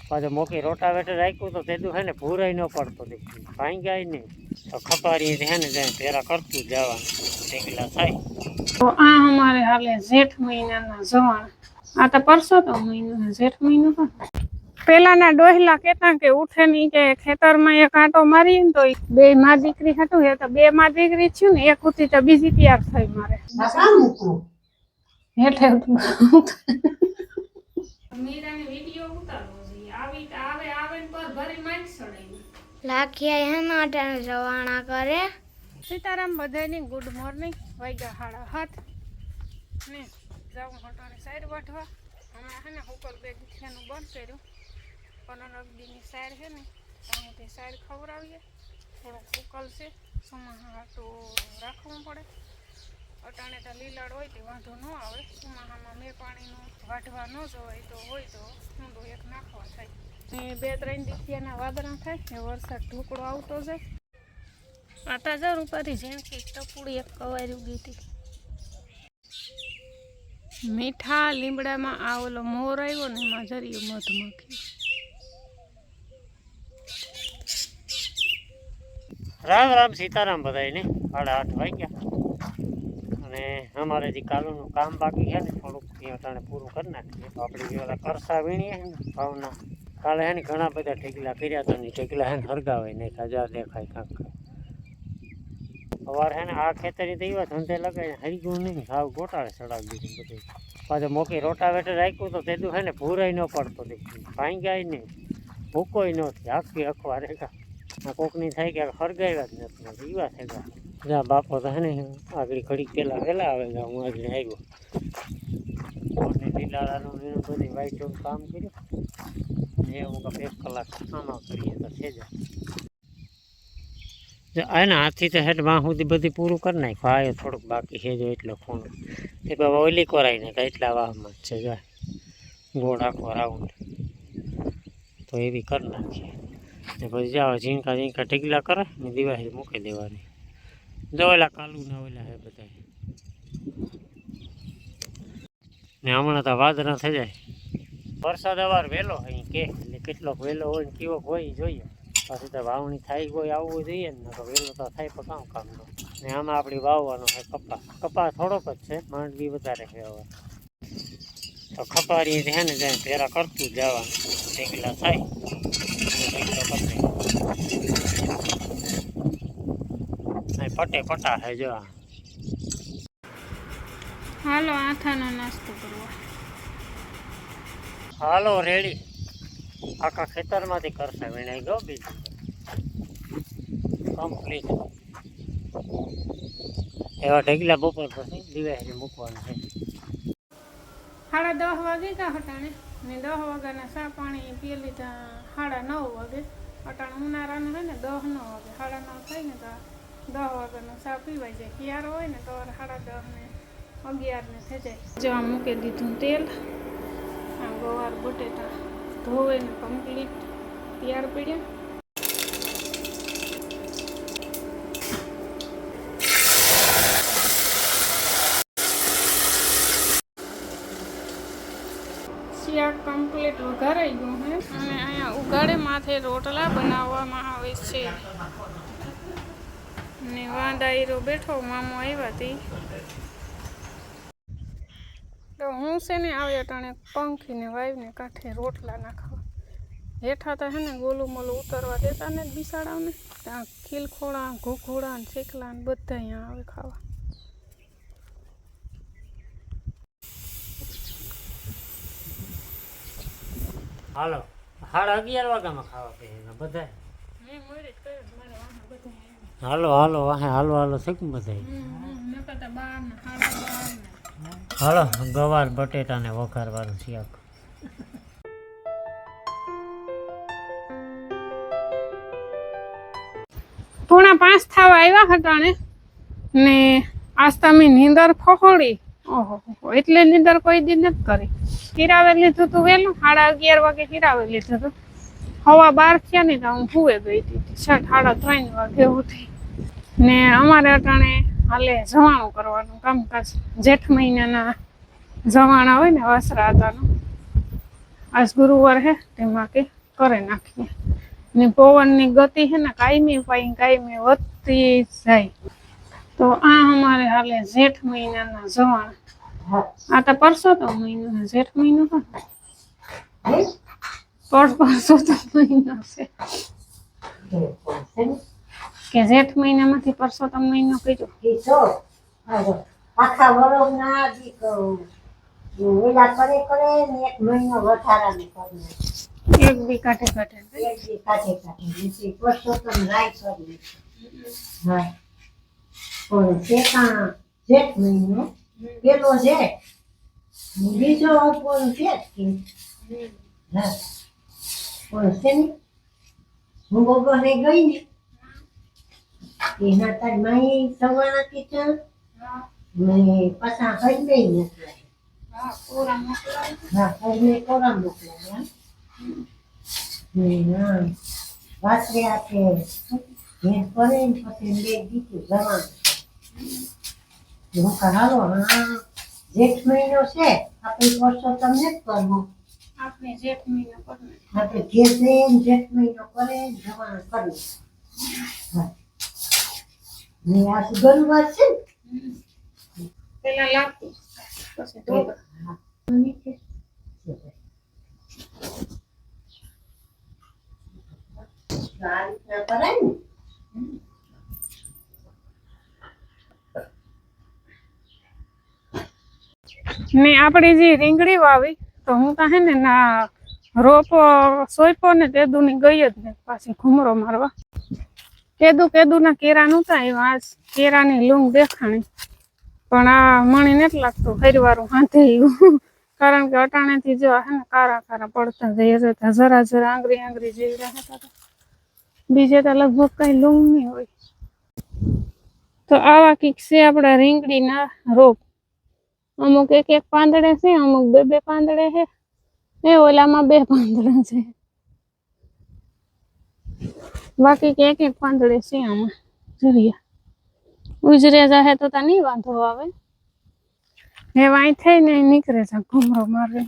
પાછો મોકી રોટાવેટર રાખ્યું તો તેનું છે ને ભૂરાઈ ન પડતો ભાઈ જાય નહીં તો ખપારી છે ને ત્યાં પેરા કરતું જવાનું ઢેગલા થાય. તો આ અમારે હાલે જેઠ મહિનાના જવાણ. આ તો પરસો તો મહિનો જેઠ મહિનો તો પેલાના ડોહલા કેતા કે ઉઠે નહીં કે ખેતરમાં એક આંટો મારી ને તો બે માં દીકરી હતું એ તો બે માં દીકરી થયું ને એક ઉતી તો બીજી તૈયાર થઈ મારે હેઠે મીરાને વિડિયો ઉતારવો જોઈએ આવી આવે આવે ને પર ભરી માઈક સડાઈ લાખિયા હે નાટાને જવાણા કરે. સીતારામ બધાની ગુડ મોર્નિંગ. વાગ્યા 7:30 ને જાઉં હટાણે સાઈડ વાટવા. હમણાં છે ને હુકર બે ગુઠિયાનું બંધ કર્યું. 15 દીની સાઈડ છે ને ત્યાંથી સાઈડ ખવડાવીએ. થોડોક ઉકલ છે સુમાહા તો રાખવું પડે. અટાણે તો લીલાડ હોય તે વાંધો ન આવે. સુમાહામાં મેં પાણીનું વાઢવા ન જવાય તો હોય તો ઊંડો એક નાખવા થાય. ને 2-3 દીઠિયાના વાદળા થાય ને વરસાદ ઢોકળો આવતો જાય. આતા જો રૂપારી જેમ કે ટપુડી એક કવાર્યું ગઈ હતી. મીઠા લીમડામાં આ ઓલો મોર આવ્યો ને એમાં જરીયું મધમાખી. રામ રામ સીતારામ બધાને. 8:30 વાગ્યા અને અમારે જે કાલુનું કામ બાકી છે ને થોડુંક અટાણે પૂરું કરી નાખીએ તો આપણે ઓલા કરસા વીણીએ ને ભાવના કાલે હે ને ઘણા બધા ઢેગલા કર્યા હતા ને ઢેગલા હે ને હરગાવે નહીં હજાર દેખાય કાંક. સવારે હે ને આ ખેતરી તો એવા ધંધે લગાવીને હરી નહીં સાવ ગોટાળે ચડાવી દીધું બધું. પાછો મોકી રોટાવેટર રાખ્યું તો તેનું છે ને ભૂરાઈ ન પડતો ભાઈ જાય નહીં ભૂકોય ન થાય આખી અખવા રેખા કોકની થાય કે હરગાવ્યા જ નથી એવા થઈ ગયા. જ્યાં બાપો તો હે ને આગળ ઘડીક પહેલાં વહેલા આવેલા હું આગળ આવ્યો અને લીલાડાનું એનું બધી વાઈટનું કામ કર્યું એ હું 1 કલાક આમાં કરીએ તો થઈ જાય. એના હાથથી તો હેઠ વાં સુધી બધી પૂરું કરી નાખ્યું. આ થોડુંક બાકી છે જો એટલો ખૂણ એ બાબા ઓલી કોરાઈ ને એટલા વાહમાં જ છે જાય ગોળ આખો રાઉન્ડ તો એવી કરી નાખીએ ને પછી જાઓ ઝીણકા ઢીગલા કરે ને દિવાળી મૂકી દેવાની. જો ઓલા કાલુના ઓલા હે બધા ને હમણાં તો વાદળા થઈ જાય. વરસાદ અવાર વહેલો અહીં કે એટલે કેટલોક વહેલો હોય ને કેવોક હોય જોઈએ. પછી તો વાવણી થાય કોઈ આવવું જોઈએ ને તો વહેલો તો થાય પણ કામનો. ને આમાં આપણી વાવવાનો છે કપા થોડોક જ છે માંડવી વધારે છે હવે તો ખપારી છે ને ત્યાં પેરા કરતું જવાનું ઢેગલા થાય પટે પટા છે જો. હાલો આથાનો નાસ્તો કરવા. હાલો રેડી. આખા ખેતરમાંથી કરશે વીણાઈ ગયો બીજું કમ્પ્લીટ. એવા ઢેગલા બપોર પછી દિવાળી મૂકવાનું છે. 10:30 વાગે ગયા હટાણે ને 10 વાગ્યાના ચા પાણી પી લીધા. 9:30 વાગે અટાણે ઉનાળાનું હોય ને 10 ન વાગે 9:30 થાય ને તો 10 વાગ્યાનો ચા પીવાઈ જાય. શિયાળો હોય ને તો 10:30 ને 11 ને થઈ જાય. જો આ મૂકી દીધું તેલ. આ ગવાર બટેટા ધોઈને કમ્પ્લીટ તૈયાર પડ્યા. શાક કમ્પ્લીટ વઘારાઈ ગયું હે અને અહીંયા ઉગાડે માથે રોટલા બનાવવામાં આવે છે. ને વાંદાઈરો બેઠો મામો આવ્યા હતી તો હું છે ને આવી અટાણે પંખીને વાવીને કાંઠે રોટલા નાખવા. હેઠા તો હે ને ગોલું મોલું ઉતરવા દેતા ને બિસાડાને ત્યાં ખીલખોડા ઘૂઘોડા ને શેકલા ને બધા અહીંયા આવે ખાવા. હાલો 11:30 વાગ્યામાં ખાવા પીએ બધા. હાલો હાલો વાહે હાલો શીખું બધા. હાલો ગવાર બટેટા ને વઘારવાનું શાક. પોણા 5 થવા આવ્યા હતા ને આજ તમે નીંદર ફોડી. ઓહો એટલે નીંદર કોઈ દી નથી કરી. હિરાવે લીધું તું વહેલું 11:30 વાગે હિરાવે લીધું તું. 12:15 થયા ને તો હું સુવે ગઈ હતી. 3:30 વાગે ઉઠી ને અમારે અટાણે હાલે જવાણું કરવાનું કામકાજ. જેઠ મહિનાના જવાણા હોય ને વસરા હતાનું આજ ગુરુવાર હે તેમાં કે કરે નાખીએ ને પવનની ગતિ છે ને કાયમી વધતી જાય. તો આ અમારે હાલે જેઠ મહિનાના જવાણ. આ તો પરસોતમ મહિનો છે, જેઠ મહિનો તો પરસોતમ મહિનો છે કે જેઠ મહિનામાંથી પરસોતમ મહિનો કીધું. આખા વરસના વેલા કરે ને એક મહિનો વધારાનો કરે. એક બી કાઢે કાઢે એક દી કાઢે પછી પરસોત્તમ રાય કરી. હા પણ શેકાણ જેઠ મહિનો પેલો જેઠ બીજો પણ જેઠ કે હા પણ છે ને હું બપોરે ગઈ ને એના તારી માઈ સવારના કિચન ને પાછા હરમે નથી. હા પૂરા મોકલાય. હા હરમે કોરા મોકલાયા ને હા રાત્રે આખે ભેટ કરે ને પછી બે દીકું જવાનું. હું કહું હાલો હા જેઠ મહિનો છે આપણે પરસોત્તમ નથી કરવું. આપણે જેઠ મહિનો પર આપણે ઘેર જઈને જેઠ મહિનો કરે જવાનું કરવું. હા ને આ ગુરુવાર છે ને પેલા લાગતું પછી ધોબા. હા આ રીતના કરાય ને. ને આપણી જે રીંગણી વાવી તો હું તો હે ને ના રોપ સોંપ્યો ને તેદુની ગઈ જ ને પાછી ઘૂમરો મારવા. કેદુના કેરા નહોતા આવ્યા, આજ કેરાની લૂંગ દેખાણી. પણ આ મણી નથી લાગતું ફરીવારું હાથે આવ્યું. કારણ કે અટાણેથી જો હે ને કારા પડતા જઈએ જતા જરા આંગળી જેવી રહેતા. બીજે તો લગભગ કઈ લૂંગ નહીં હોય. તો આવા કઈક છે આપણા રીંગણીના રોપ. અમુક એક પાંદડે છે, અમુક બે પાંદડે છે, એ ઓલામાં 2 પાંદડા છે, બાકી કે એક પાંદડે છે. આમાં જરિયા ઉજરે જાહે તો નહીં વાંધો આવે. હે વાય થઈને નીકળે છે ઘૂમરો મારે.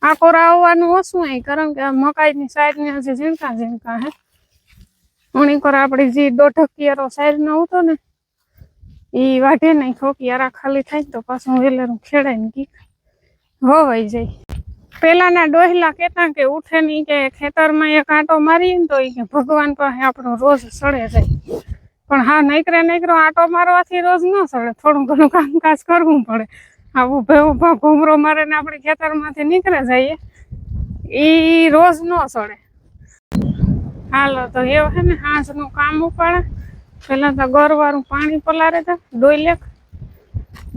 આ કોરા આવવાનું ઓછું હોય કારણ કે મકાઈની સાઈડને હજી ઝીણકા હે. ઉણી કોરા આપણી જે 1.5 કિયારો સાઈડનો હતો ને એ વાઢે નહીં ખોકિયારા ખાલી થાય તો પાછું વેલેરું ખેડાય ને કીક હોવાઈ જાય. પેલાના ડોહલા કહેતા કે ઉઠે નહીં કે ખેતરમાં એક આંટો મારીએ ને તો એ કે ભગવાન પાસે આપણો રોજ સડે જાય. પણ હા નૈકરો આંટો મારવાથી રોજ ન સડે, થોડું ઘણું કામકાજ કરવું પડે. આ ઊભા ઘૂમરો મારે ને આપણે ખેતરમાંથી નીકળે જઈએ એ રોજ ન સડે. હાલો તો એવું છે ને હાંસનું કામ ઉપાડે. પેલા તો ગરવાળું પાણી પલારે તા ડોયલેક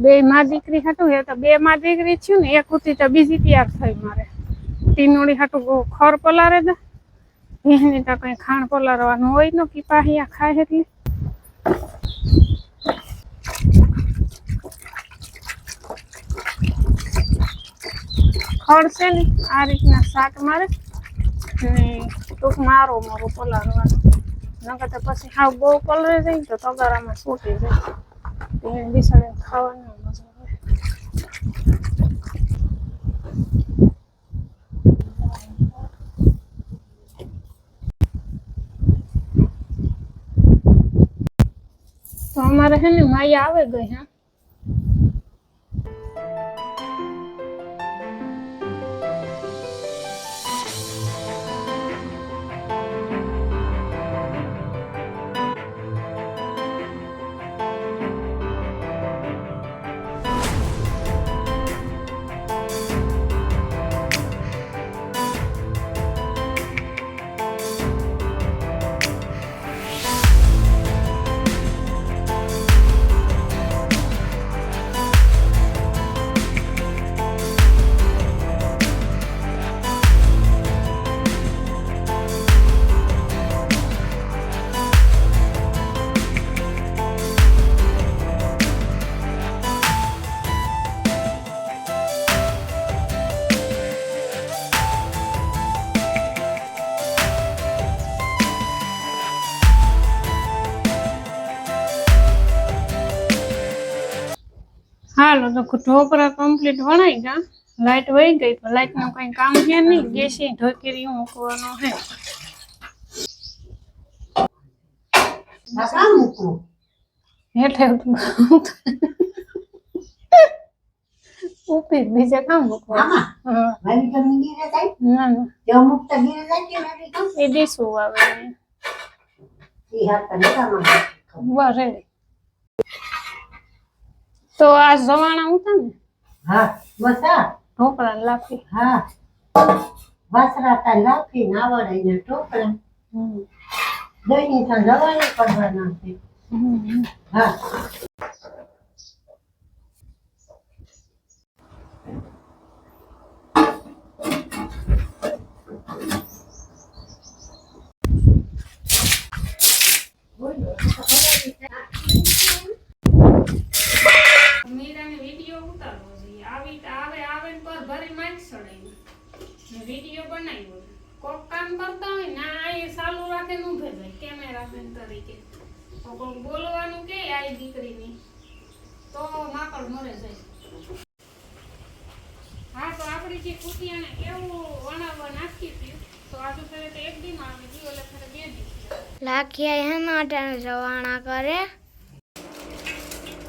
2 માં દીકરી હતું. એ તો 2 માં દીકરી થયું ને એક ઉતી તો બીજી તૈયાર થઈ મારે. તીનોડી હાટું ખર પલારે તા. એની તો કઈ ખાણ પલારવાનું હોય ન કે પાહિયા ખાય એટલે. ખડ છે ને આ રીતના શાક મારે ને ટૂંકમાં આરો મારો પલારવાનો. નકર તો પછી હાવ બહુ પલળે જાય તો તગારામાં છૂટી જાય. એને બિસાડે ખાવાનું મજા આવે. તો અમારે છે ને માઈ આવે ગઈ. હા હાલો તો ઢોકળા કમ્પ્લીટ વણાઈ ગયા. લાઈટ વહી ગઈ તો લાઈટ નું કઈ કામ છે નહીં, ગેસી ઢોકરી મૂકવાનો હે. આ કામ મૂકવું હેઠે ઉપી બીજા કામ મૂકવાનું. આમાં હા મારી જમીન ગીરે જાય ના ના જો મુક્ત ગીરે જાય કે મારી કામ એ દીસું આવે ઈ હાથ તને કામ બસ રેડી. તો આ જવાણા ઉતા ને હા બસા ઢોકળા લાફી. હા વાસરા તા લાફી નાવડે ને ટોપરા દહીં તો જવાને પડવાના છે હા મીરાને વિડીયો ઉતારવો જોઈએ. આવે ને પર ભરી માઇક સડાઈ ને વિડીયો બનાવ્યો. કોક કામ કરતા હોય ના આ ચાલુ રાખે ન ઉભે જાય કેમેરામેન તરીકે. તો કોક બોલવાનું કે આઈ દીકરીની તો માકડ મરે જાય. હા તો આપણી જે કુટિયાને કેવું વણાવવા નાખી હતી તો આજુ ફેરે તો એક દી માં આવી ગયું એટલે ફેરે 2 દી. લાખી હેના અટાણે જવાણા કરે.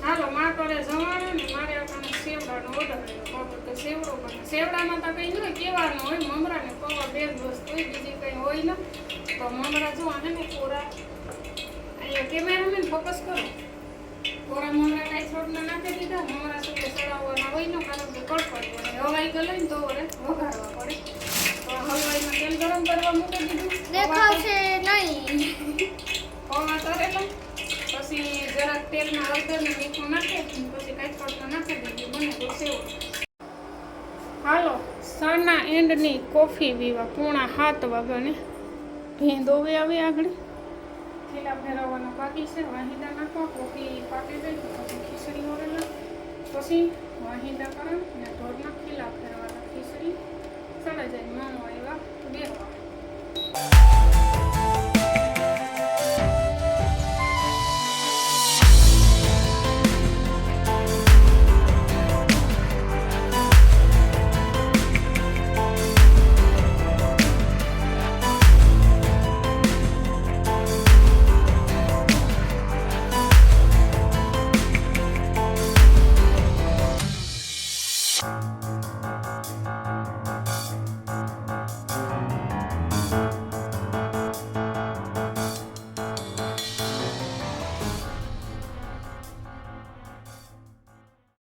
હાલો માં કરે જવાનું ને મારે આપણને સેવડાનો ઓર્ડર આવ્યો તો સેવડો બને. સેવડામાં તો કંઈ ન હોય કેવાનું હોય મમરા ને પૌવા 2 વસ્તુ હોય બીજી કંઈ હોય ને. તો મમરા જો આને ને કોરા અહીંયા કેમેરામેન ફોકસ કરો. કોરા મમરા કાંઈ છોડને નાખી દીધા. મમરા શું કે ચડાવવાના હોય ને કારણ કે કડકડ પડે હવાઈ ગલે ને તો વઘારવા પડે. તો હલવાઈમાં તેલ ગરમ કરવા મૂકી દીધું. દેખાશે નહીં. પૌવા તરેલા પછી જરાક તેલમાં હળદર ને મીઠું નાખે પછી કાંઈ છોડતો નાખી દીધું બને તો સેવડો. હાલો સાંજના એન્ડની કોફી પીવા 6:45 વાગ્યાને ભીંદોવે આવી આગળ ખીલા ફેરવવાના બાકી છે. વાહિંદા નાખવા કોફી પાકી જાય પછી ખીચડી ઓરેલા પછી વાહિંદા કરવા ને ઢોરના ખીલા ફેરવાના ખીચડી ચડે જાય મામો આવ્યા બેરવા.